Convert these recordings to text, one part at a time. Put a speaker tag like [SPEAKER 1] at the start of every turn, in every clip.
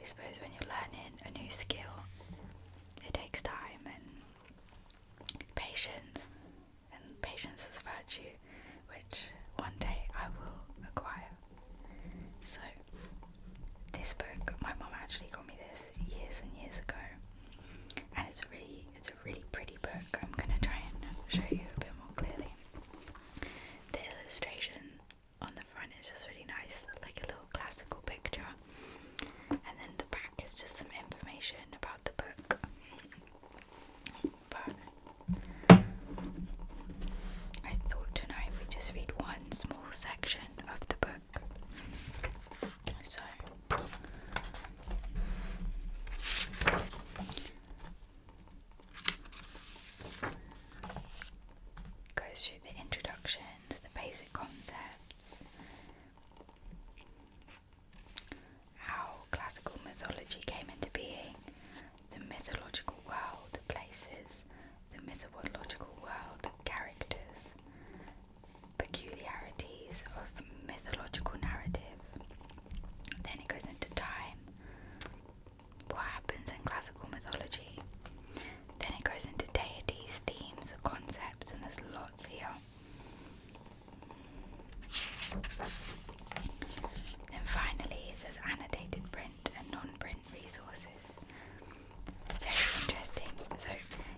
[SPEAKER 1] I suppose when you're learning a new skill, it takes time and patience, and patience is a virtue, which one day I will acquire. So, this book, my mum actually got me this years and years ago, and it's a really pretty book. I'm gonna try and show you a bit more clearly. The illustration on the front is just really nice, like a little classical picture, and then the back is just some information about the book. But I thought tonight we'd just read one small section of the book. So goes through the introduction to the basic concepts, how classical mythology came into being, the mythological world places, the mythological world characters, peculiarities of mythological narrative. Then it goes into time, what happens in classical mythology. Then it goes into deities, themes, concepts, and there's lots here. Then finally it says annotated print and non-print resources. It's very interesting. So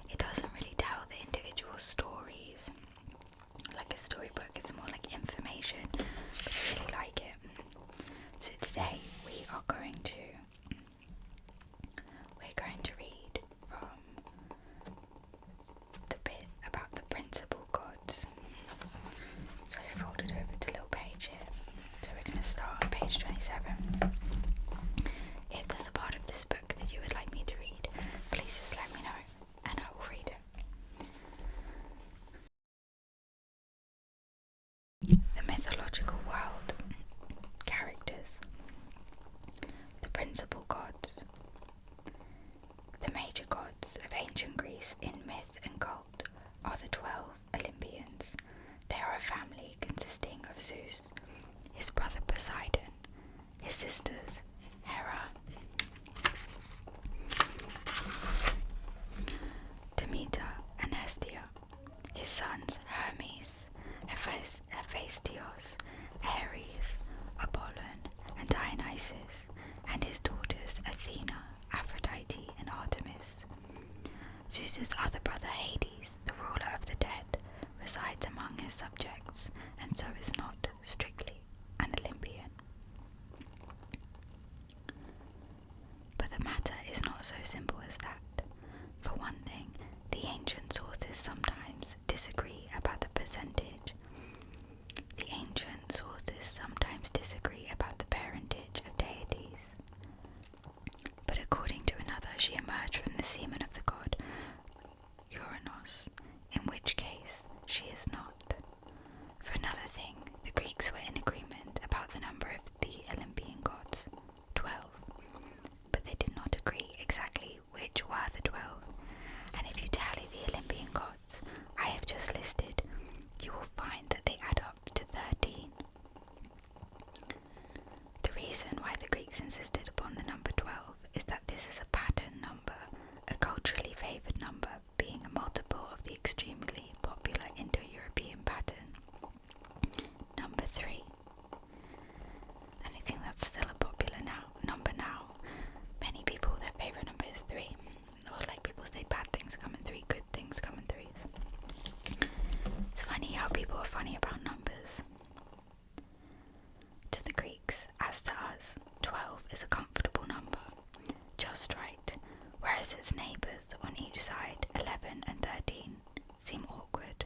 [SPEAKER 1] it doesn't really tell the individual stories like a storybook, it's more like information, but I really like it. So today we're going to read from the bit about the principal gods. So I folded over to a little page here. So we're going to start on page 27. If there's a part of this book that you would like me to read, please just let me know and I will read it. The mythological world. Characters. The principal gods. The major gods of ancient Greece in myth and cult are the 12 Olympians. They are a family consisting of Zeus, his brother Poseidon, his sisters Hera, Demeter and Hestia, his sons Hermes, Hephaestos, Ares, Apollon and Dionysus, and his daughters Athena, Aphrodite and Artemis. Zeus's other brother Hades, the ruler of the dead, resides among his subjects, and so is not strictly an Olympian. But the matter is not so simple as that. For one thing, the ancient sources sometimes disagree about the percentage. The ancient sources sometimes disagree about the parentage of deities. But according to another, she emerged from the semen of the god Uranus, in which case she is not. For another thing, the Greeks were in agreement about the number of the Olympian gods, 12, but they did not agree exactly which were the 12, and if you tally the Olympian gods I have just listed, you will find that they add up to 13. The reason why the Greeks insisted upon the number 12 is that this is a pattern number, a culturally favoured number, being a multiple of the extremely popular Indo-European pattern, number 3. And I think that's still a popular number now. Many people, their favourite number is 3. Or like people say bad things come in 3, good things come in 3s. It's funny how people are funny about numbers. To the Greeks, as to us, 12 is a comfortable number, just right, whereas its neighbours on each side, 11 and 13, seem awkward,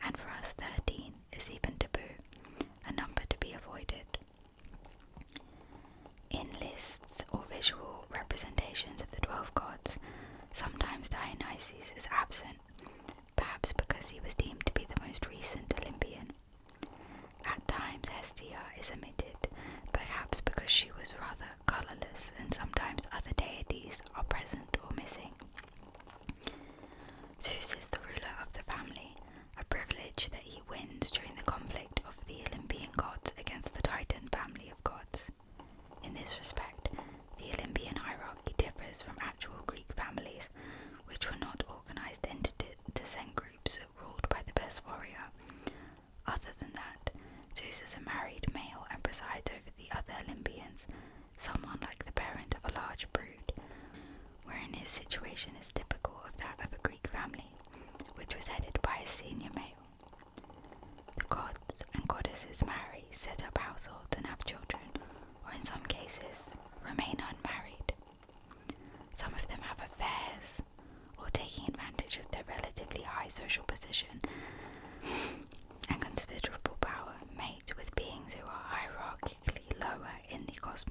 [SPEAKER 1] and for us 13 is even taboo, a number to be avoided. In lists or visual representations of the 12 gods, sometimes Dionysus is absent, perhaps because he was deemed to be the most recent Olympian. At times Hestia is omitted, perhaps because she was rather colourless, and sometimes other deities are present or missing. Zeus is the ruler of the family, a privilege that he wins during the conflict of the Olympian gods against the Titan family of gods. In this respect, the Olympian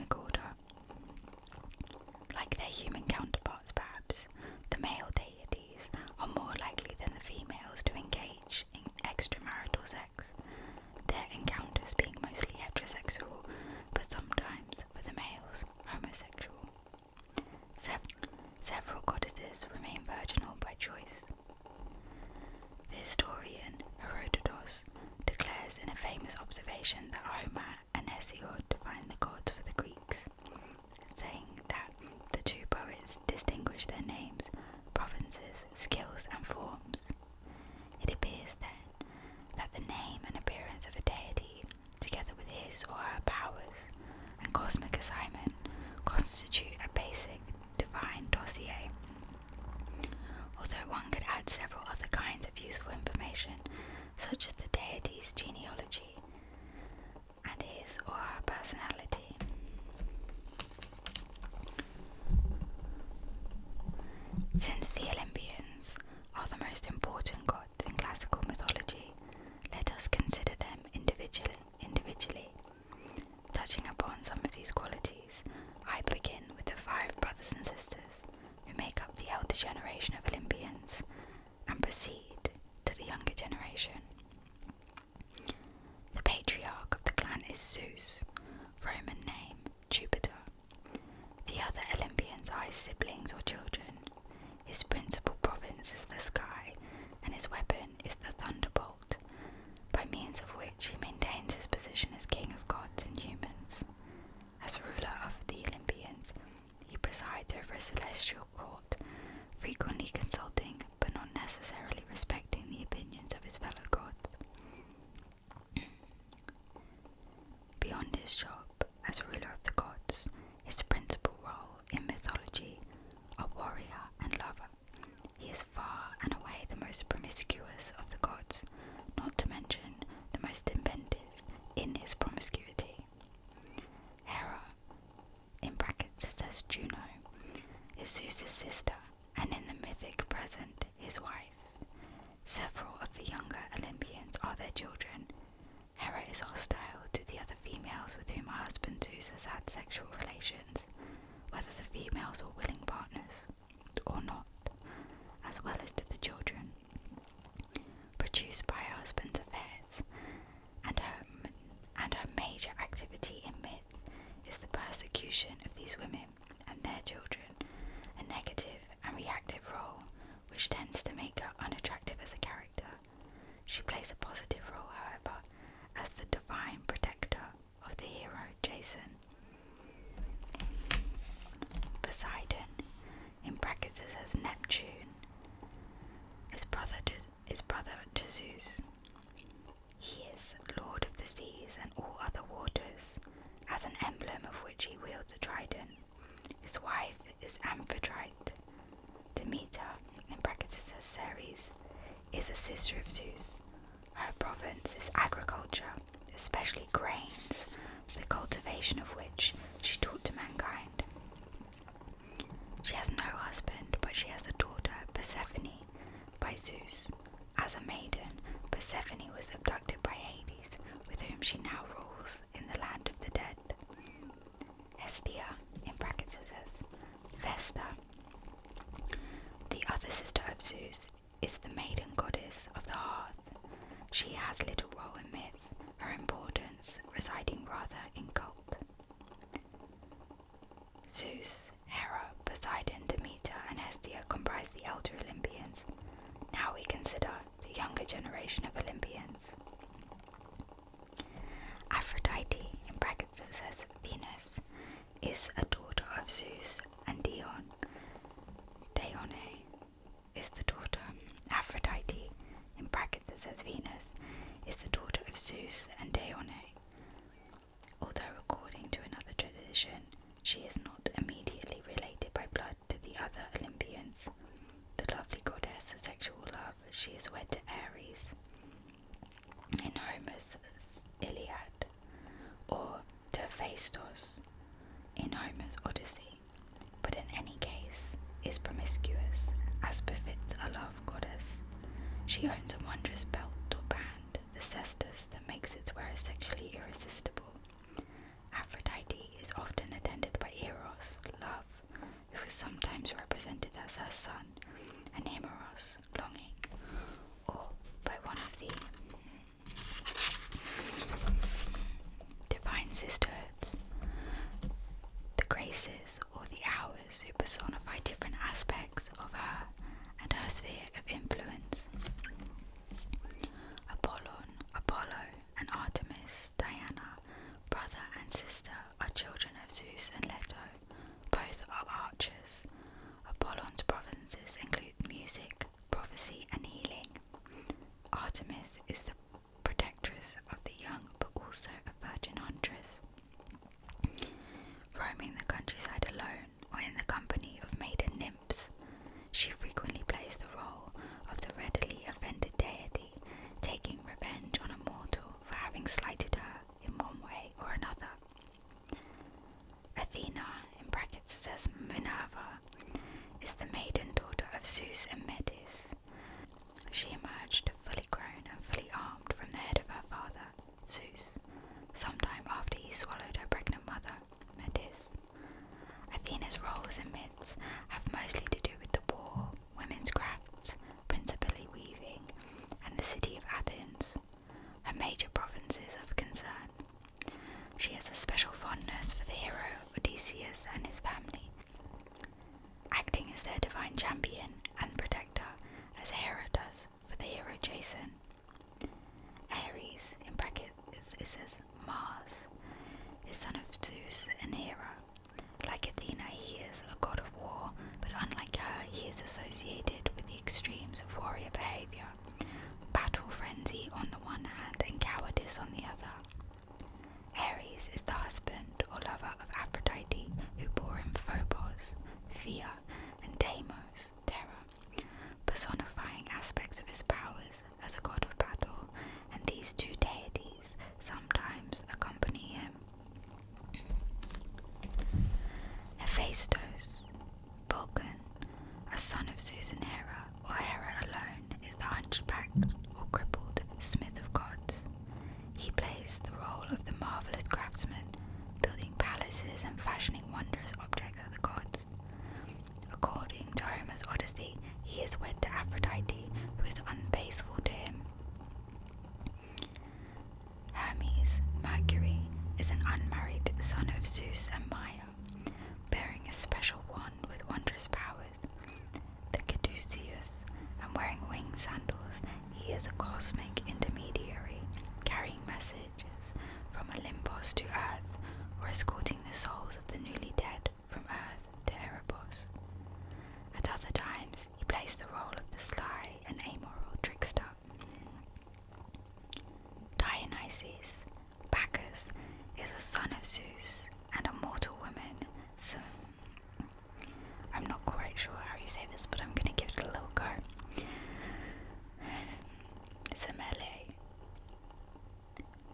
[SPEAKER 1] cosmic order. Like their human counterparts perhaps, the male deities are more likely than the females to engage in extramarital sex, their encounters being mostly heterosexual, but sometimes, for the males, homosexual. Several goddesses remain virginal by choice. The historian Herodotus declares in a famous observation that Homer and Hesiod defined the gods for the Greeks, saying that the two poets distinguish their names, provinces, skills and forms. It appears then that the name and appearance of a deity, together with his or her powers and cosmic assignment, constitute a basic divine dossier. Although one could add several other kinds of useful information, such as the deity's genealogy and his or her personality. Since the Olympians are the most important gods in classical mythology, let us consider them individually. Touching upon some of these qualities, I begin with the 5 brothers and sisters who make up the elder generation of Olympians and proceed to the younger generation. The patriarch of the clan is Zeus, Roman name Jupiter. The other Olympians are his siblings or children. His principal province is the sky, and his weapon is the thunderbolt, by means of which he maintains his position as king of gods and humans. As ruler of the Olympians, he presides over a celestial court, frequently consulting but not necessarily respecting the opinions of his fellow gods. Beyond his job as ruler of the gods, his principal role in mythology are warrior and lover. He is far and away the most promiscuous of the gods, not to mention the most inventive in his promiscuity. Hera, in brackets it says Juno, is Zeus's sister, and in the mythic present, his wife. Several of the younger Olympians are their children. Hera is hostile to the other females with whom her husband Zeus has had sexual relations, whether the females are willing partners or not, as well as to the children produced by her husband's affairs, and her major activity in myth is the persecution of these women and their children, a negative and reactive role which tends to make her unattractive as a character. She plays a positive role, however, as the divine protector of the hero Jason. Poseidon, in brackets it says Neptune, is brother to Zeus. He is lord of the seas and all other waters, as an emblem of which he wields a trident. His wife is Amphitrite. Demeter, in brackets it says Ceres, is a sister of Zeus. Her province is agriculture, especially grains, the cultivation of which she taught to mankind. She has no husband, but she has a daughter, Persephone, by Zeus. As a maiden, Persephone was abducted by Hades, with whom she now rules in the land of the dead. Hestia, in brackets it says Vesta, the other sister of Zeus, is the maiden goddess of the hearth. She has little role in myth, her importance residing rather in cult. Zeus, Hera, Poseidon, Demeter and Hestia comprise the elder Olympians. Now we consider the younger generation of Olympians. Aphrodite, in brackets it says Venus, is a daughter of Zeus and Dione. Dione is the daughter. Aphrodite, in brackets it says Venus, is the daughter of Zeus and Dione. Although according to another tradition, she is not immediately related by blood to the other Olympians. The lovely goddess of sexual love, she is wed to Ares in Homer's Iliad, or to Hephaestus in Homer's Odyssey, but in any case is promiscuous, as befits a love goddess. She owns a wondrous belt or band, the cestus, that makes its wearer sexually irresistible. Aphrodite is often son, and Himeros, longing, or by one of the divine sisterhoods, the Graces or the Hours, who personify different aspects of her and her sphere of influence. Apollon, Apollo, and Artemis, Diana, brother and sister, are children of Zeus and Leto. Both are archers. Apollon's provinces include music, prophecy, and healing. Artemis is the protectress of the young, but also a virgin huntress. Roaming the countryside alone or in the company of maiden nymphs, she frequently plays the role of the readily offended deity, taking revenge on a mortal for having slighted her in one way or another. Athena, in brackets says Minerva, is the maiden daughter of Zeus and Metis. She emerged fully grown and fully armed from the head of her father, Zeus, sometime after he swallowed her pregnant mother, Metis. Athena's roles in myths have mostly to do with the war, women's crafts, principally weaving, and the city of Athens, her major provinces of concern. She has a special fondness for the hero Odysseus and his family, acting as their divine champion and protector, as Hera does for the hero Jason. Ares, in brackets it says Mars, is son of Zeus and Hera. Like Athena, he is a god of war, but unlike her, he is associated with the extremes of warrior behavior, battle frenzy on the one hand and cowardice on the other. Ares is the husband or lover of Aphrodite, who bore him Phobos, fear, and Deimos, terror, personifying aspects of his powers as a god of battle, and these two deities sometimes accompany him. Hephaestus, Vulcan, a son of Zeus and Hera, or Hera alone, is the hunchbacked or crippled smith of gods. He plays the role of the marvelous craftsman, building palaces and fashioning wondrous objects for the gods. According to Homer's Odyssey, he is wed to Aphrodite, who is unfaithful to him. Hermes, Mercury, is an unmarried son of Zeus and Maya, bearing a special wand with wondrous powers, the Caduceus, and wearing winged sandals. He is a cosmic intermediary, carrying messages from Olympus to Earth, or escorting the souls of the newly dead from Earth to Erebos. At other times, he plays the role of the sly and amoral trickster. Dionysus, Bacchus, is a son of Zeus and a mortal woman. I'm not quite sure how you say this, but I'm going to give it a little go. Semele.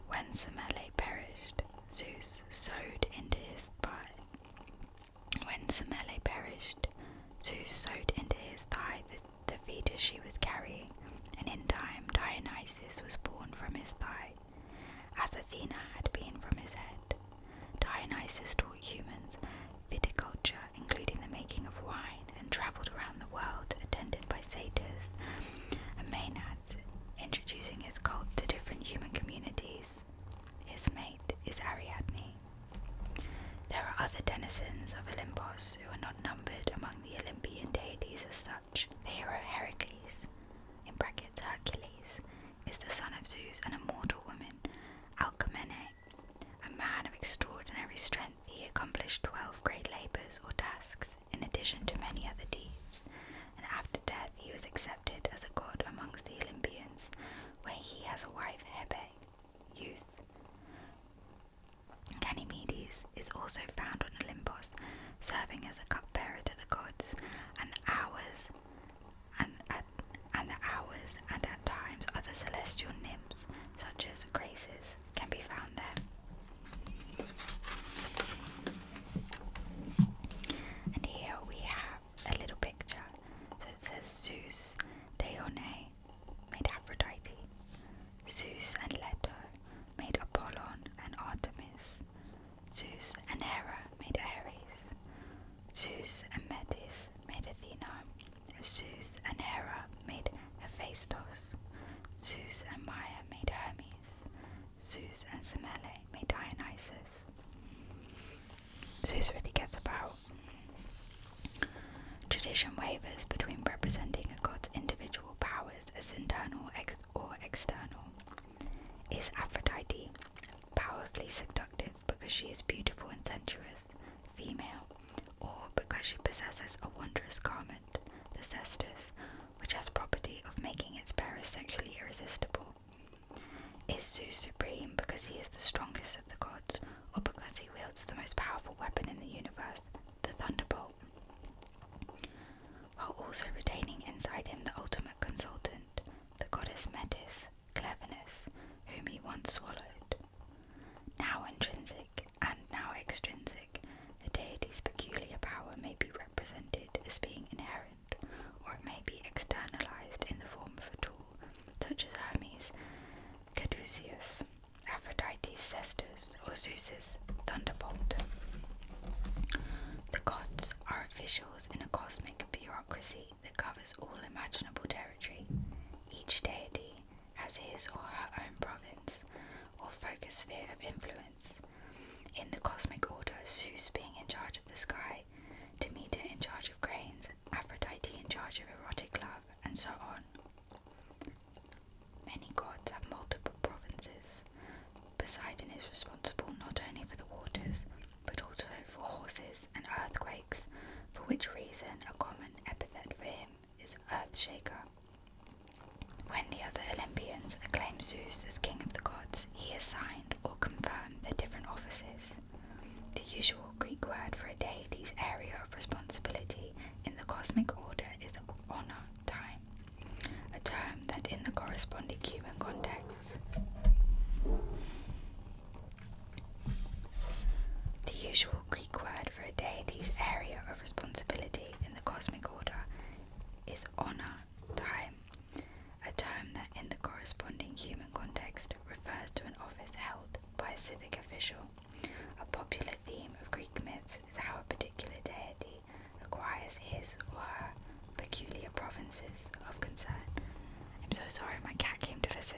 [SPEAKER 1] When Semele perished, Zeus sewed into his thigh. The fetus she was carrying, and in time Dionysus was born from his thigh, as Athena had been from his head. Dionysus taught humans viticulture, including the making of wine, and travelled around the world attended by satyrs and maenads, introducing his cult to different human communities. His mate is Ariadne. There are other denizens of Olympus who are not numbered among the Olympian deities as such. The hero Heracles, in brackets Hercules, is the son of Zeus and a mortal woman, Alcmene. A man of extraordinary strength, he accomplished 12 great labours or tasks, in addition to many other deeds, and after death he was accepted as a god amongst the Olympians, where he has a wife, Hebe, youth. Ganymedes is also found on Olympus, serving as a cupbearer to the gods, and the hours, and at times other celestial nymphs, such as Graces, can be found there. And here we have a little picture. So it says Zeus, Dione, made Aphrodite. Zeus and Leto made Apollon and Artemis. Zeus and Hera made Ares. Zeus and Metis made Athena. Zeus really gets about. Tradition wavers between representing a god's individual powers as internal or external. Is Aphrodite powerfully seductive because she is beautiful and sensuous, female, or because she possesses a wondrous garment, the cestus, which has property of making its bearer sexually irresistible? Is Zeus supreme because he is the strongest of the gods, or because he wields the most powerful weapon in the universe, the thunderbolt? While also retaining inside him the ultimate consultant, the goddess Metis, cleverness, whom he once swallowed. Now intrinsic and now extrinsic, the deity's peculiar power may be represented as being inherent, or it may be externalized in the form of a tool, such as Hermes' caduceus, Aphrodite's cestus, or Zeus's thunderbolt. The gods are officials in a cosmic bureaucracy that covers all imaginable territory. Each deity has his or her own province, or focus sphere of influence. In the cosmic order, Zeus being in charge of the sky, Demeter in charge of grains, Aphrodite in charge of erotic love, and so on. Many gods have multiple provinces. Poseidon is responsible not only for the waters, but also for horses and earthquakes, for which reason a common epithet for him is Earthshaker. When the other Olympians acclaim Zeus as king of the gods, he assigns or confirms their different offices. The usual Greek word for a deity's area of responsibility in the cosmic order is honor time, a term that in the corresponding human context. The usual Greek word for a deity's area of responsibility in the cosmic order is honor time, a term that in the corresponding human context refers to an office held by a civic official. A popular theme of Greek myths is how a particular deity acquires his or her peculiar provinces of concern. I'm so sorry, my cat came to visit.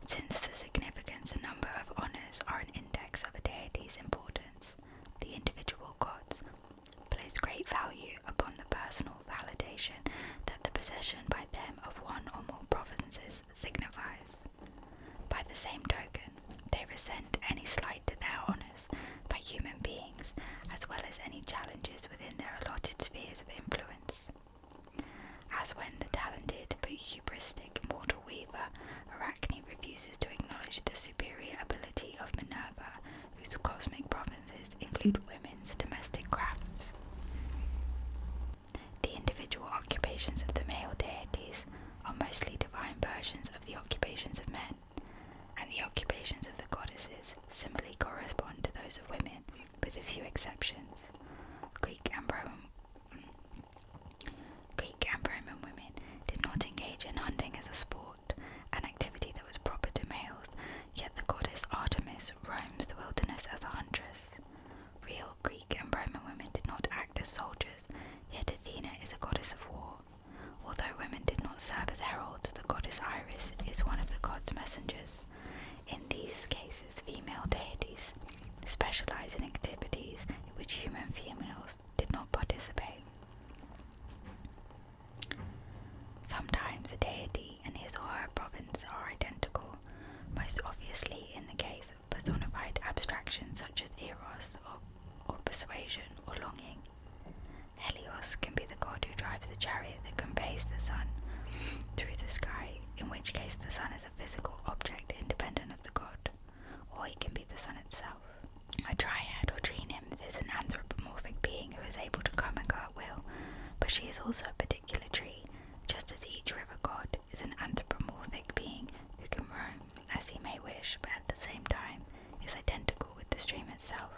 [SPEAKER 1] Since the significance and number of honours are an index of a deity's importance, the individual gods place great value upon the personal validation that the possession by them of one or more provinces signifies. By the same token, they resent any slight to their honours by human beings, as well as any challenges within their allotted spheres of influence. As when the talented but hubristic mortal weaver Arachne refuses to acknowledge the superior ability of Minerva, whose cosmic provinces include women's domestic crafts. The individual occupations of the male deities are mostly divine versions of the occupations of men, and the occupations of the goddesses similarly correspond to those of women, with a few exceptions. Greek and Roman women did not engage in hunting as a sport, an activity that was proper to males, yet the goddess Artemis roams the wilderness as a huntress. Real Greek and Roman women did not act as soldiers, yet Athena is a goddess of war. Although women did not serve as heralds, the goddess Iris is one of the god's messengers. In these cases, female deities specialize in activities in which human females did not participate. Sometimes a deity and his or her province are identical, most obviously in the case of personified abstractions such as Eros or persuasion or longing. Helios can be the god who drives the chariot that conveys the sun through the sky, in which case the sun is a physical object independent of the god, or he can be the sun itself. A dryad or tree nymph is an anthropomorphic being who is able to come and go at will, but she is also a particular tree, just as each river god is an anthropomorphic being who can roam as he may wish, but at the same time is identical with the stream itself.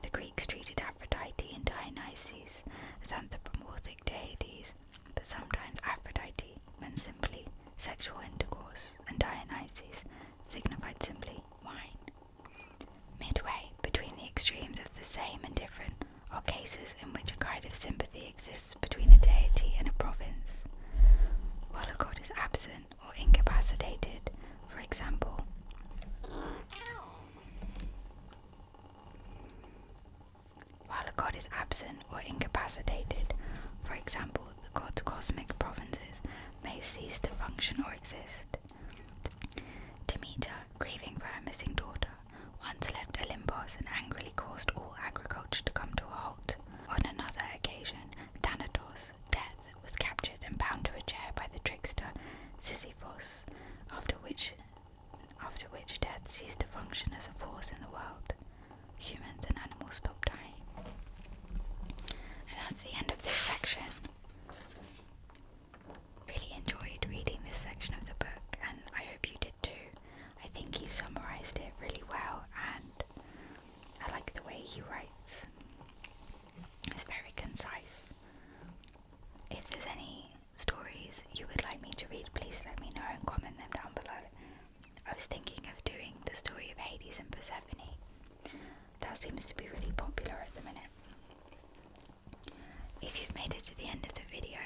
[SPEAKER 1] The Greeks treated Aphrodite and Dionysus as anthropomorphic deities, but sometimes Aphrodite meant simply sexual intercourse, and Dionysus signified simply wine. Midway between the extremes of the same and different are cases in which a kind of sympathy exists between a deity and a province. While a god is absent or incapacitated, seems to be really popular at the minute. If you've made it to the end of the video,